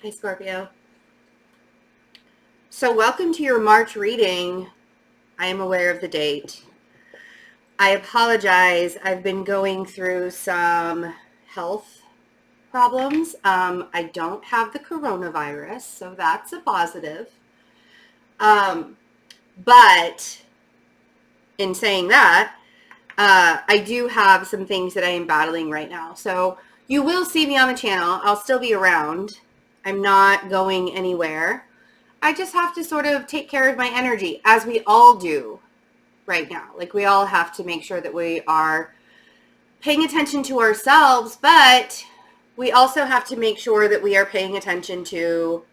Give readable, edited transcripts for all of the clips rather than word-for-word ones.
Hi, Scorpio. So welcome to your March reading. I am aware of the date. I apologize. I've been going through some health problems. I don't have the coronavirus, so that's a positive. But in saying that, I do have some things that I am battling right now. So you will see me on the channel. I'll still be around. I'm not going anywhere. I just have to sort of take care of my energy, as we all do right now. Like, we all have to make sure that we are paying attention to ourselves, but we also have to make sure that we are paying attention to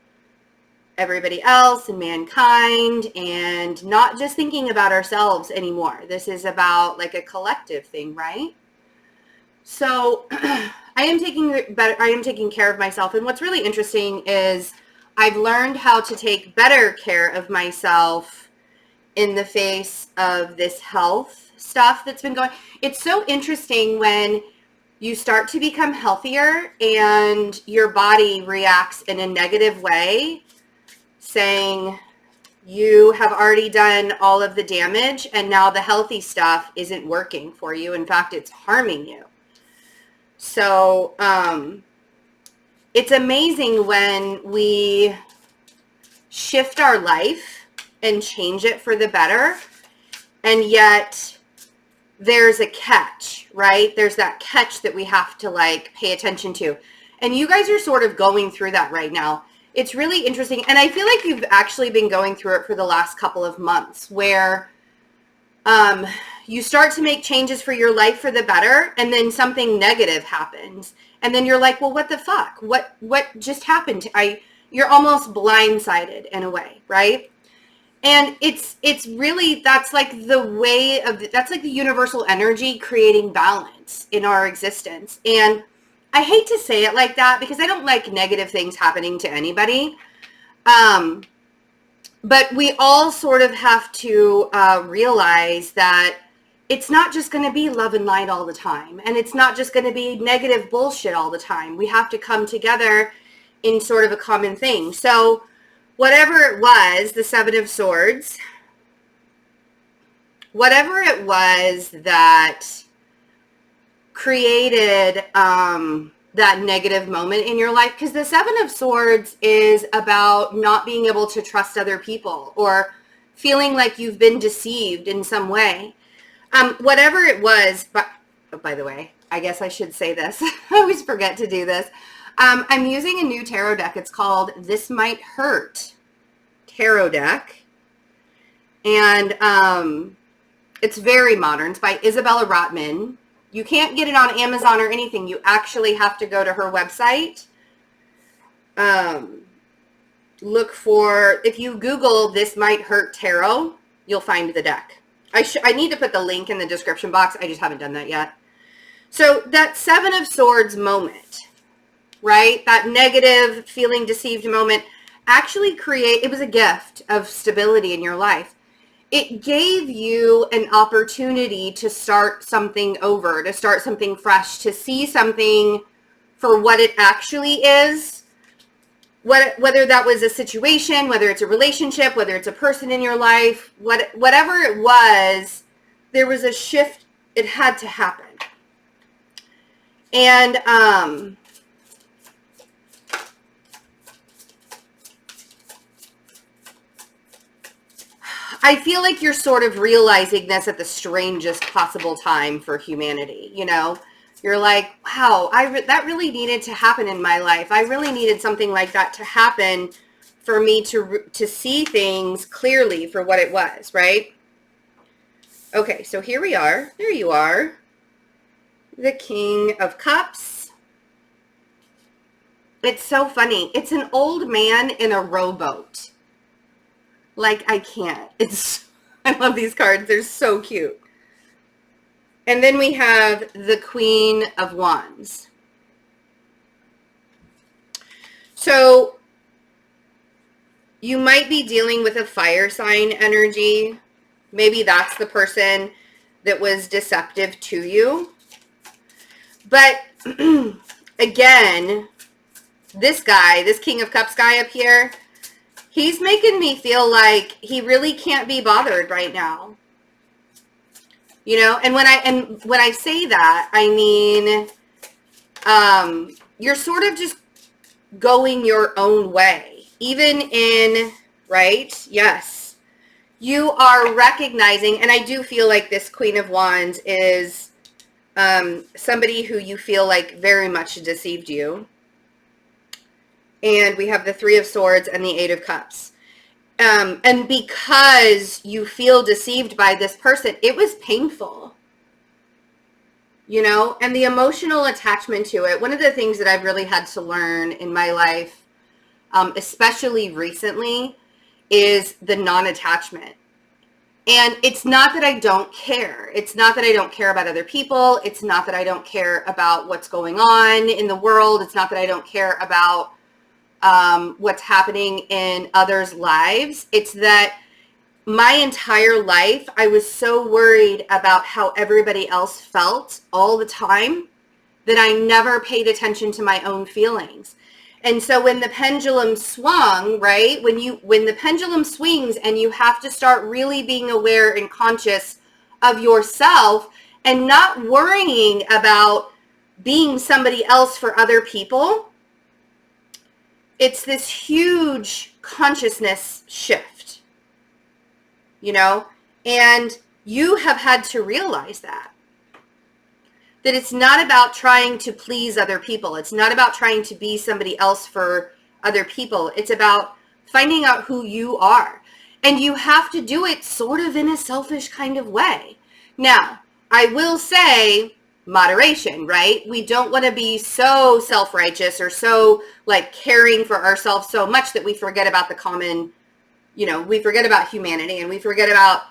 everybody else and mankind, and not just thinking about ourselves anymore. This is about like a collective thing, right? So I am taking care of myself. And what's really interesting is I've learned how to take better care of myself in the face of this health stuff that's been going. It's so interesting when you start to become healthier and your body reacts in a negative way, saying you have already done all of the damage and now the healthy stuff isn't working for you. In fact, it's harming you. So it's amazing when we shift our life and change it for the better, and yet there's a catch, right? There's that catch that we have to like pay attention to. And you guys are sort of going through that right now. It's really interesting. And I feel like you've actually been going through it for the last couple of months, where you start to make changes for your life for the better, and then something negative happens. And then you're like, well, what the fuck? What just happened? You're almost blindsided in a way, right? And it's really, that's like the way of, that's like the universal energy creating balance in our existence. And I hate to say it like that because I don't like negative things happening to anybody. But we all sort of have to realize that it's not just going to be love and light all the time. And it's not just going to be negative bullshit all the time. We have to come together in sort of a common thing. So whatever it was, the Seven of Swords, whatever it was that created that negative moment in your life, because the Seven of Swords is about not being able to trust other people or feeling like you've been deceived in some way. Whatever it was, but oh, by the way, I guess I should say this. I always forget to do this. I'm using a new tarot deck. It's called This Might Hurt Tarot Deck. And it's very modern. It's by Isabella Rotman. You can't get it on Amazon or anything. You actually have to go to her website. Look for, if you Google This Might Hurt Tarot, you'll find the deck. I need to put the link in the description box. I just haven't done that yet. So that Seven of Swords moment, right? That negative, feeling deceived moment actually it was a gift of stability in your life. It gave you an opportunity to start something over, to start something fresh, to see something for what it actually is. Whether that was a situation, whether it's a relationship, whether it's a person in your life, whatever it was, there was a shift. It had to happen. And I feel like you're sort of realizing this at the strangest possible time for humanity, you know? You're like, wow, that really needed to happen in my life. I really needed something like that to happen for me to see things clearly for what it was, right? Okay, so here we are. There you are. The King of Cups. It's so funny. It's an old man in a rowboat. Like, I can't. I love these cards. They're so cute. And then we have the Queen of Wands. So you might be dealing with a fire sign energy. Maybe that's the person that was deceptive to you. But again, this guy, this King of Cups guy up here, he's making me feel like he really can't be bothered right now. You know, and when I say that, I mean, you're sort of just going your own way, even in, right? Yes. You are recognizing, and I do feel like this Queen of Wands is somebody who you feel like very much deceived you. And we have the Three of Swords and the Eight of Cups. And because you feel deceived by this person, it was painful, you know, and the emotional attachment to it. One of the things that I've really had to learn in my life, especially recently, is the non-attachment. And it's not that I don't care. It's not that I don't care about other people. It's not that I don't care about what's going on in the world. It's not that I don't care about what's happening in others' lives. It's that my entire life, I was so worried about how everybody else felt all the time that I never paid attention to my own feelings. And so when the pendulum swung, right, when the pendulum swings and you have to start really being aware and conscious of yourself and not worrying about being somebody else for other people, it's this huge consciousness shift, you know, and you have had to realize that it's not about trying to please other people. It's not about trying to be somebody else for other people. It's about finding out who you are. And you have to do it sort of in a selfish kind of way. Now, I will say moderation, right? We don't want to be so self-righteous or so like caring for ourselves so much that we forget about the common, you know, we forget about humanity and we forget about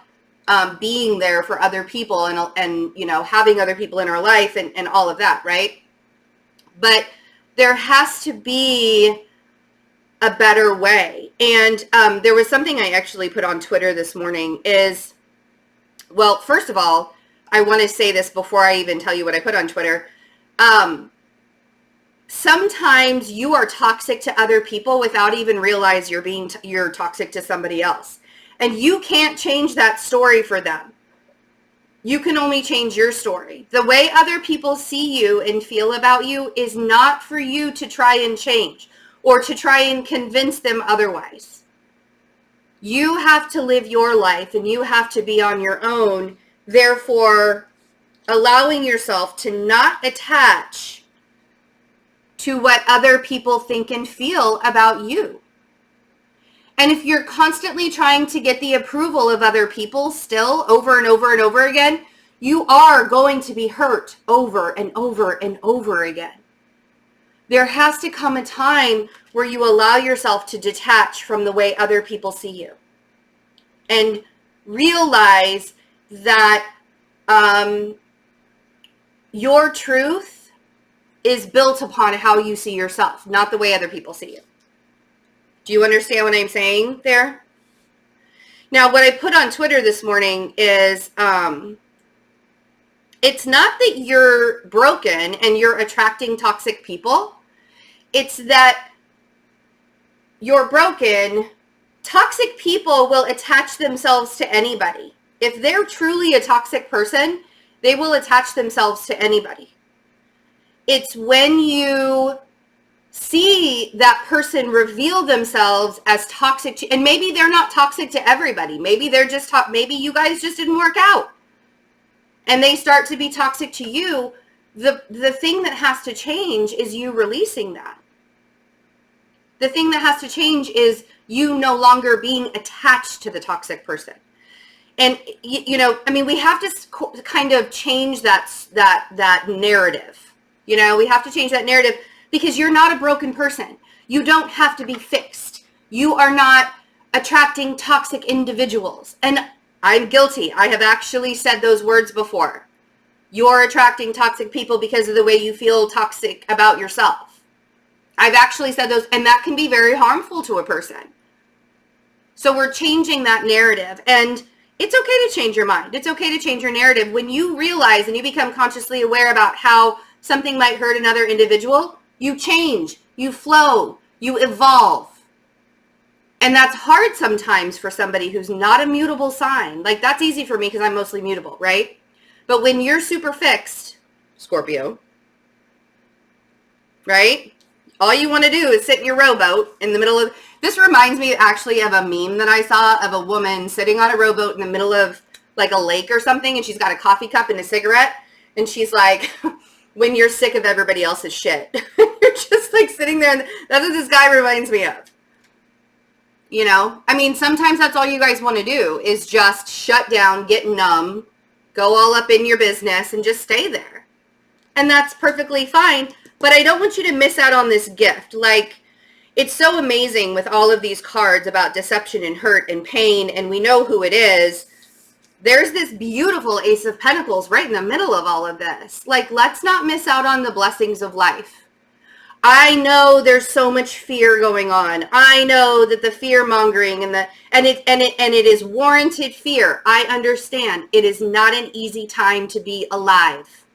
being there for other people and you know, having other people in our life and all of that, right? But there has to be a better way. And there was something I actually put on Twitter this morning is, well, first of all, I want to say this before I even tell you what I put on Twitter. Sometimes you are toxic to other people without even realize you're toxic to somebody else. And you can't change that story for them. You can only change your story. The way other people see you and feel about you is not for you to try and change or to try and convince them otherwise. You have to live your life and you have to be on your own. Therefore, allowing yourself to not attach to what other people think and feel about you. And if you're constantly trying to get the approval of other people still over and over and over again, you are going to be hurt over and over and over again. There has to come a time where you allow yourself to detach from the way other people see you and realize that your truth is built upon how you see yourself, not the way other people see you. Do you understand what I'm saying there? Now, what I put on Twitter this morning is, it's not that you're broken and you're attracting toxic people. It's that you're broken. Toxic people will attach themselves to anybody. If they're truly a toxic person, they will attach themselves to anybody. It's when you see that person reveal themselves as toxic to, and maybe they're not toxic to everybody. Maybe they're just maybe you guys just didn't work out and they start to be toxic to you. The thing that has to change is you releasing that. The thing that has to change is you no longer being attached to the toxic person. And you know, I mean, we have to kind of change that narrative. You know, we have to change that narrative. Because you're not a broken person. You don't have to be fixed. You are not attracting toxic individuals. And I'm guilty. I have actually said those words before. You're attracting toxic people because of the way you feel toxic about yourself. I've actually said those, and that can be very harmful to a person. So we're changing that narrative. And it's okay to change your mind. It's okay to change your narrative. When you realize and you become consciously aware about how something might hurt another individual, you change. You flow. You evolve. And that's hard sometimes for somebody who's not a mutable sign. Like, that's easy for me because I'm mostly mutable, right? But when you're super fixed, Scorpio, right? All you want to do is sit in your rowboat in the middle of... This reminds me actually of a meme that I saw of a woman sitting on a rowboat in the middle of like a lake or something, and she's got a coffee cup and a cigarette, and she's like, when you're sick of everybody else's shit. You're just like sitting there, and that's what this guy reminds me of. You know? I mean, sometimes that's all you guys want to do is just shut down, get numb, go all up in your business, and just stay there. And that's perfectly fine. But I don't want you to miss out on this gift. Like, it's so amazing with all of these cards about deception and hurt and pain, and we know who it is. There's this beautiful Ace of Pentacles right in the middle of all of this. Like, let's not miss out on the blessings of life. I know there's so much fear going on. I know that the fear mongering and it is warranted fear. I understand. It is not an easy time to be alive.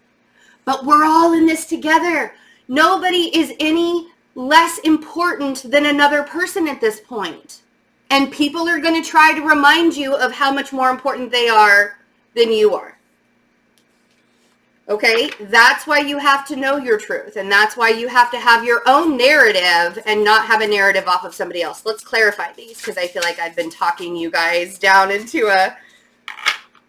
But we're all in this together. Nobody is any less important than another person at this point. And people are going to try to remind you of how much more important they are than you are. Okay? That's why you have to know your truth. And that's why you have to have your own narrative and not have a narrative off of somebody else. Let's clarify these because I feel like I've been talking you guys down into a...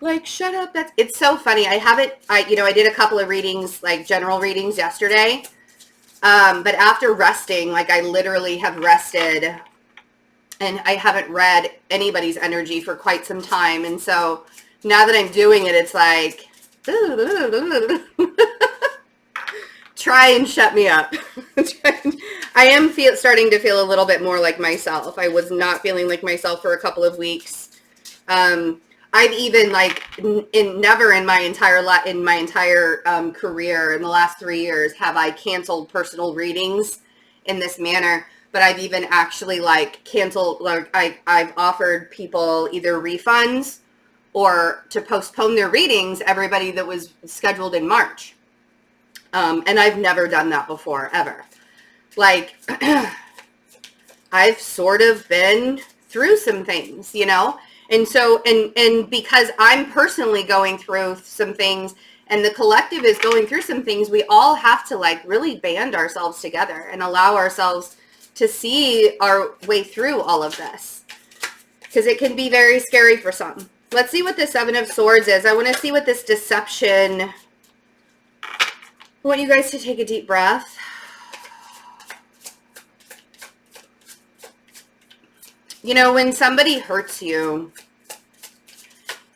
Like, shut up. It's so funny. I did a couple of readings, like general readings yesterday. But after resting, like I literally have rested and I haven't read anybody's energy for quite some time. And so now that I'm doing it, it's like, try and shut me up. I am starting to feel a little bit more like myself. I was not feeling like myself for a couple of weeks. I've even never in my entire career in the last 3 years have I canceled personal readings in this manner. But I've even actually canceled, I've offered people either refunds or to postpone their readings, everybody that was scheduled in March. And I've never done that before, ever. Like, I've sort of been through some things, you know? And so, and because I'm personally going through some things and the collective is going through some things, we all have to really band ourselves together and allow ourselves to see our way through all of this. Because it can be very scary for some. Let's see what the Seven of Swords is. I want to see what this deception... I want you guys to take a deep breath. You know, when somebody hurts you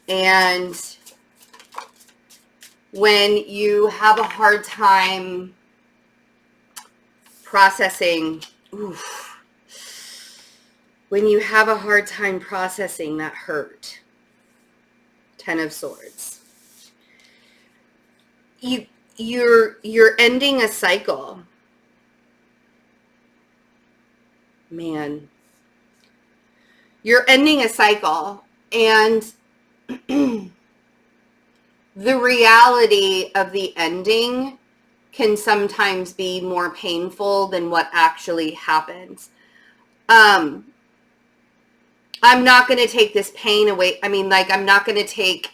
and when you have a hard time processing, when you have a hard time processing that hurt, Ten of Swords, you're ending a cycle. Man. You're ending a cycle, and the reality of the ending can sometimes be more painful than what actually happens. I'm not going to take this pain away. I mean, I'm not going to take,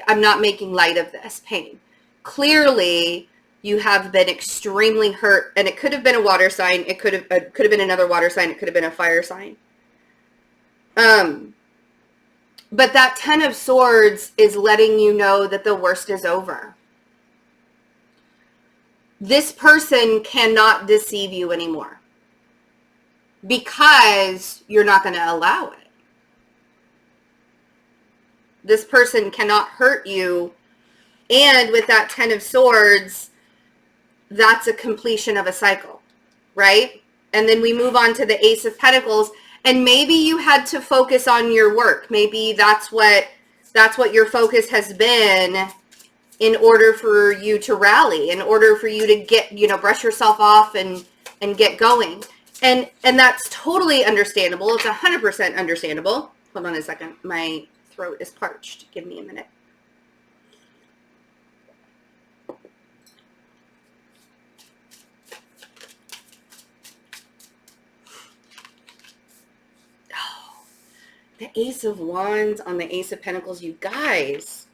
I'm not making light of this pain. Clearly, you have been extremely hurt, and it could have been a water sign. It could have been another water sign. It could have been a fire sign. But that Ten of Swords is letting you know that the worst is over. This person cannot deceive you anymore because you're not going to allow it. This person cannot hurt you. And with that Ten of Swords, that's a completion of a cycle, right? And then we move on to the Ace of Pentacles. And maybe you had to focus on your work. Maybe that's what your focus has been in order for you to rally, in order for you to get, brush yourself off and get going. And that's totally understandable. It's 100% understandable. Hold on a second. My throat is parched. Give me a minute. The Ace of Wands on the Ace of Pentacles, you guys.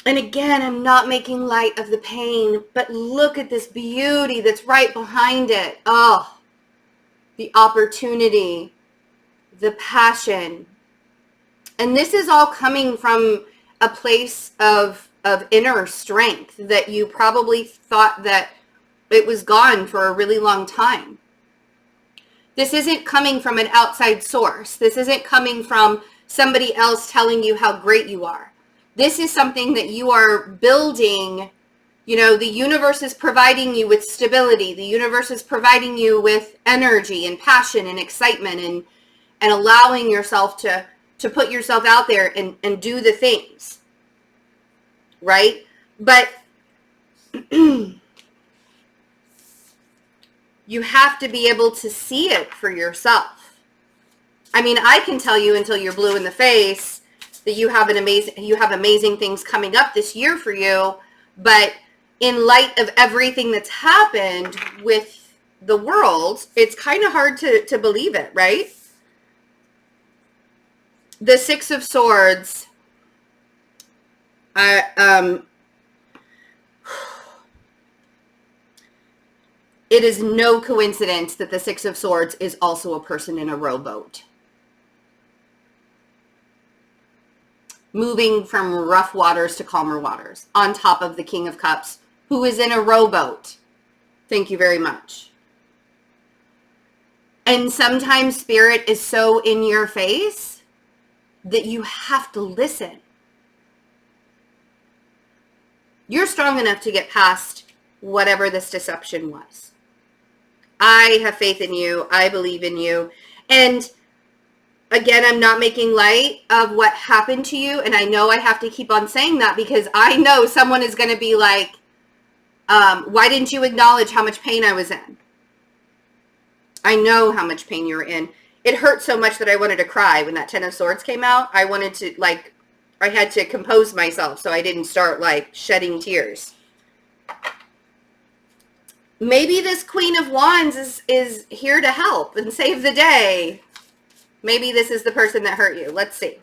And again, I'm not making light of the pain, but look at this beauty that's right behind it. Oh, the opportunity, the passion. And this is all coming from a place of inner strength that you probably thought that it was gone for a really long time. This isn't coming from an outside source. This isn't coming from somebody else telling you how great you are. This is something that you are building. You know, the universe is providing you with stability. The universe is providing you with energy and passion and excitement and allowing yourself to put yourself out there and do the things. Right? But you have to be able to see it for yourself. I mean, I can tell you until you're blue in the face that you have amazing things coming up this year for you, but in light of everything that's happened with the world, it's kind of hard to believe it, right? The Six of Swords, it is no coincidence that the Six of Swords is also a person in a rowboat. Moving from rough waters to calmer waters, on top of the King of Cups, who is in a rowboat. Thank you very much. And sometimes Spirit is so in your face that you have to listen. You're strong enough to get past whatever this deception was. I have faith in you. I believe in you. And again, I'm not making light of what happened to you. And I know I have to keep on saying that because I know someone is going to be like, why didn't you acknowledge how much pain I was in? I know how much pain you were in. It hurt so much that I wanted to cry when that Ten of Swords came out. I wanted to, like, I had to compose myself so I didn't start, like, shedding tears. Maybe this Queen of Wands is here to help and save the day. Maybe this is the person that hurt you. Let's see.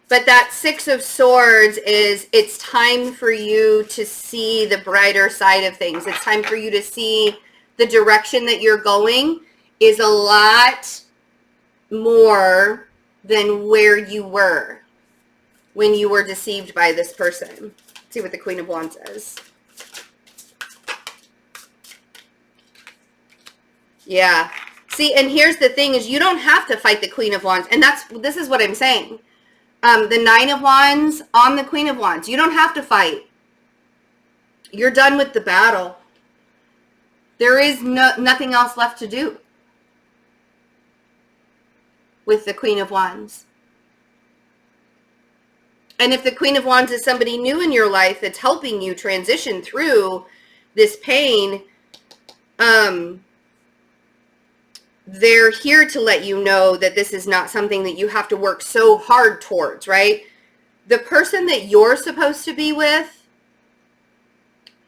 But that Six of Swords is, it's time for you to see the brighter side of things. It's time for you to see the direction that you're going is a lot more than where you were when you were deceived by this person. Let's see what the Queen of Wands says. Yeah. See, and here's the thing is you don't have to fight the Queen of Wands. And this is what I'm saying. The Nine of Wands on the Queen of Wands. You don't have to fight. You're done with the battle. There is nothing else left to do with the Queen of Wands. And if the Queen of Wands is somebody new in your life that's helping you transition through this pain, they're here to let you know that this is not something that you have to work so hard towards, right? The person that you're supposed to be with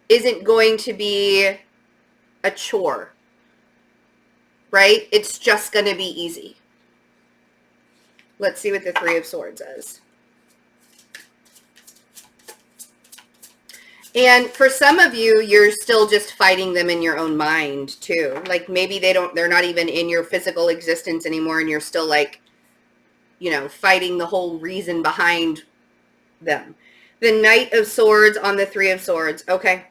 isn't going to be a chore, right? It's just going to be easy. Let's see what the Three of Swords is. And for some of you, you're still just fighting them in your own mind too. Like maybe they're not even in your physical existence anymore and you're still like, you know, fighting the whole reason behind them. The Knight of Swords on the Three of Swords. Okay.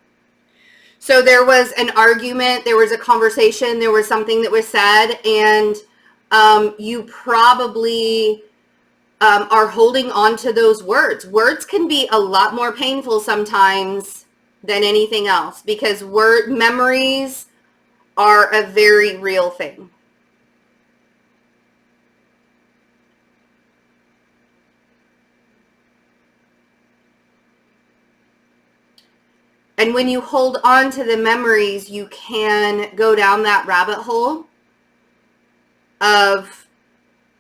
So there was an argument, there was a conversation, there was something that was said, and you probably are holding on to those words. Words can be a lot more painful sometimes than anything else because memories are a very real thing. And when you hold on to the memories, you can go down that rabbit hole of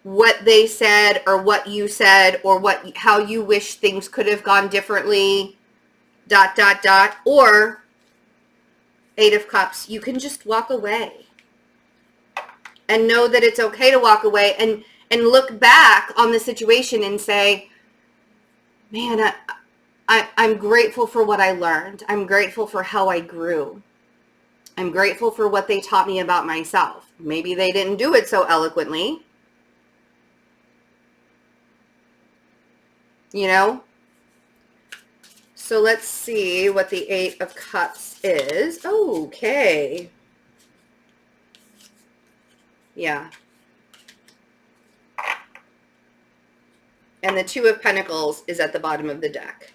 what they said or what you said or how you wish things could have gone differently, ... Or Eight of Cups, you can just walk away. and know that it's okay to walk away and look back on the situation and say, man, I'm grateful for what I learned. I'm grateful for how I grew. I'm grateful for what they taught me about myself. Maybe they didn't do it so eloquently, you know? So let's see what the 8 of Cups is. Okay. Yeah. And the 2 of Pentacles is at the bottom of the deck.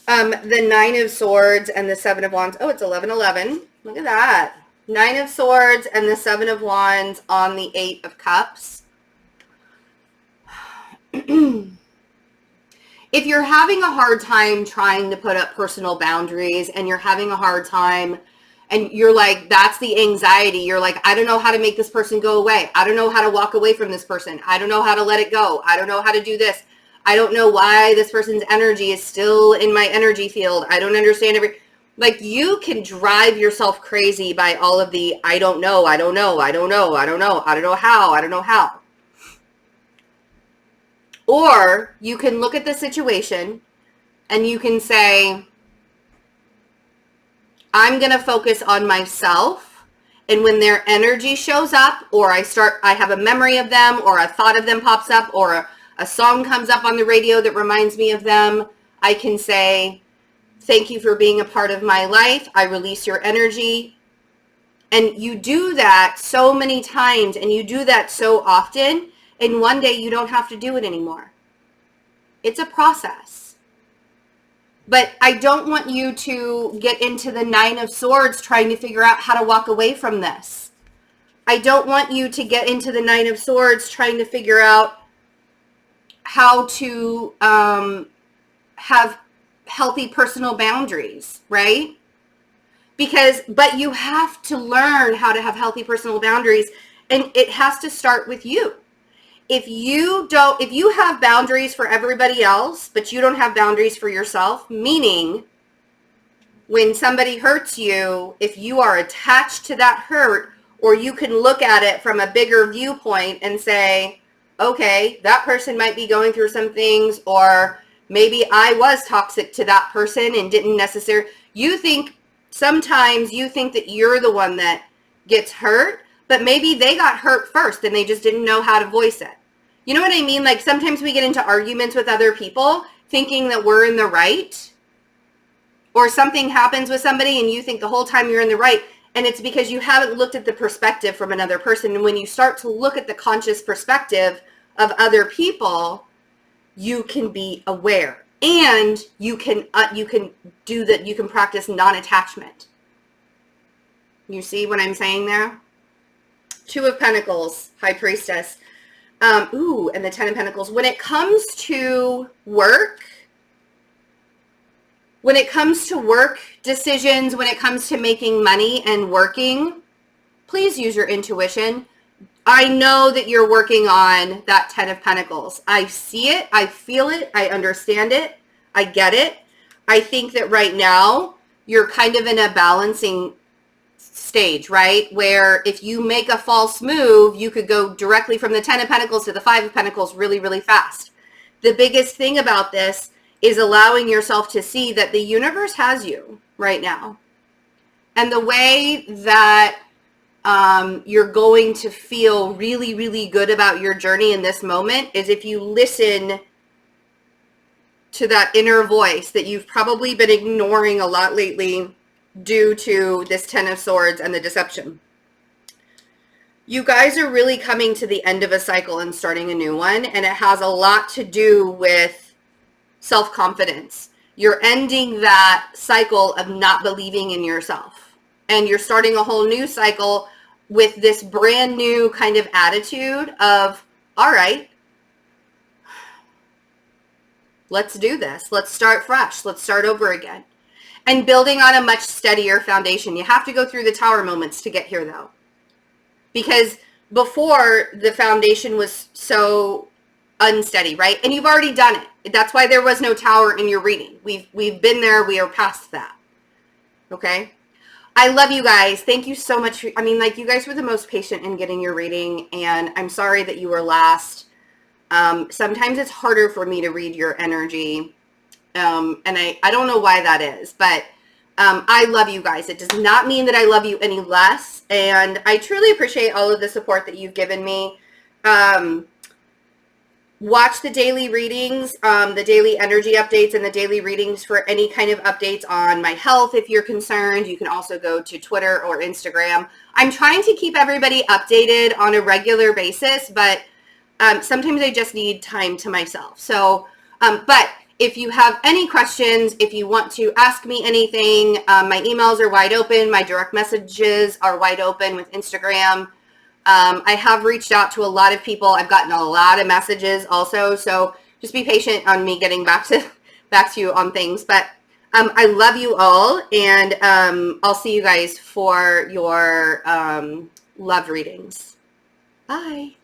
The 9 of Swords and the 7 of Wands. Oh, it's 11-11. Look at that. 9 of Swords and the 7 of Wands on the 8 of Cups. If you're having a hard time trying to put up personal boundaries and you're having a hard time and you're like, that's the anxiety. You're like, I don't know how to make this person go away. I don't know how to walk away from this person. I don't know how to let it go. I don't know how to do this. I don't know why this person's energy is still in my energy field. I don't understand like, you can drive yourself crazy by all of the, I don't know, I don't know, I don't know, I don't know, I don't know how, I don't know how. Or you can look at the situation and you can say, I'm going to focus on myself. And when their energy shows up, or I have a memory of them, or a thought of them pops up, or a song comes up on the radio that reminds me of them, I can say, thank you for being a part of my life. I release your energy. And you do that so many times, and you do that so often, and one day you don't have to do it anymore. It's a process. But I don't want you to get into the 9 of Swords trying to figure out how to walk away from this. I don't want you to get into the 9 of Swords trying to figure out how to have healthy personal boundaries, right? But you have to learn how to have healthy personal boundaries, and it has to start with you. If you have boundaries for everybody else, but you don't have boundaries for yourself, meaning when somebody hurts you, if you are attached to that hurt, or you can look at it from a bigger viewpoint and say, okay, that person might be going through some things, or maybe I was toxic to that person and didn't necessarily, sometimes you think that you're the one that gets hurt, but maybe they got hurt first and they just didn't know how to voice it. You know what I mean? Like, sometimes we get into arguments with other people thinking that we're in the right, or something happens with somebody and you think the whole time you're in the right, and it's because you haven't looked at the perspective from another person. And when you start to look at the conscious perspective of other people, you can be aware, and you can do that. You can practice non-attachment. You see what I'm saying there? 2 of Pentacles, High Priestess. And the 10 of Pentacles. When it comes to work decisions, when it comes to making money and working, please use your intuition. I know that you're working on that 10 of Pentacles. I see it. I feel it. I understand it. I get it. I think that right now you're kind of in a balancing stage, right? Where if you make a false move, you could go directly from the 10 of Pentacles to the 5 of Pentacles really, really fast. The biggest thing about this is allowing yourself to see that the universe has you right now. And the way that you're going to feel really, really good about your journey in this moment is if you listen to that inner voice that you've probably been ignoring a lot lately due to this 10 of Swords and the deception. You guys are really coming to the end of a cycle and starting a new one, and it has a lot to do with self-confidence. You're ending that cycle of not believing in yourself, and you're starting a whole new cycle with this brand new kind of attitude of, all right, let's do this. Let's start fresh. Let's start over again. And building on a much steadier foundation. You have to go through the tower moments to get here, though. Because before, the foundation was so unsteady, right? And you've already done it. That's why there was no tower in your reading. We've been there. We are past that. Okay? I love you guys. Thank you so much. I mean, like, you guys were the most patient in getting your reading, and I'm sorry that you were last. Sometimes it's harder for me to read your energy, and I don't know why that is, but I love you guys. It does not mean that I love you any less, and I truly appreciate all of the support that you've given me. Watch the daily readings, the daily energy updates, and the daily readings for any kind of updates on my health if you're concerned. You can also go to Twitter or Instagram. I'm trying to keep everybody updated on a regular basis, but sometimes I just need time to myself. So, but if you have any questions, if you want to ask me anything, my emails are wide open. My direct messages are wide open with Instagram. I have reached out to a lot of people. I've gotten a lot of messages also. So just be patient on me getting back to you on things. But I love you all, and I'll see you guys for your love readings. Bye.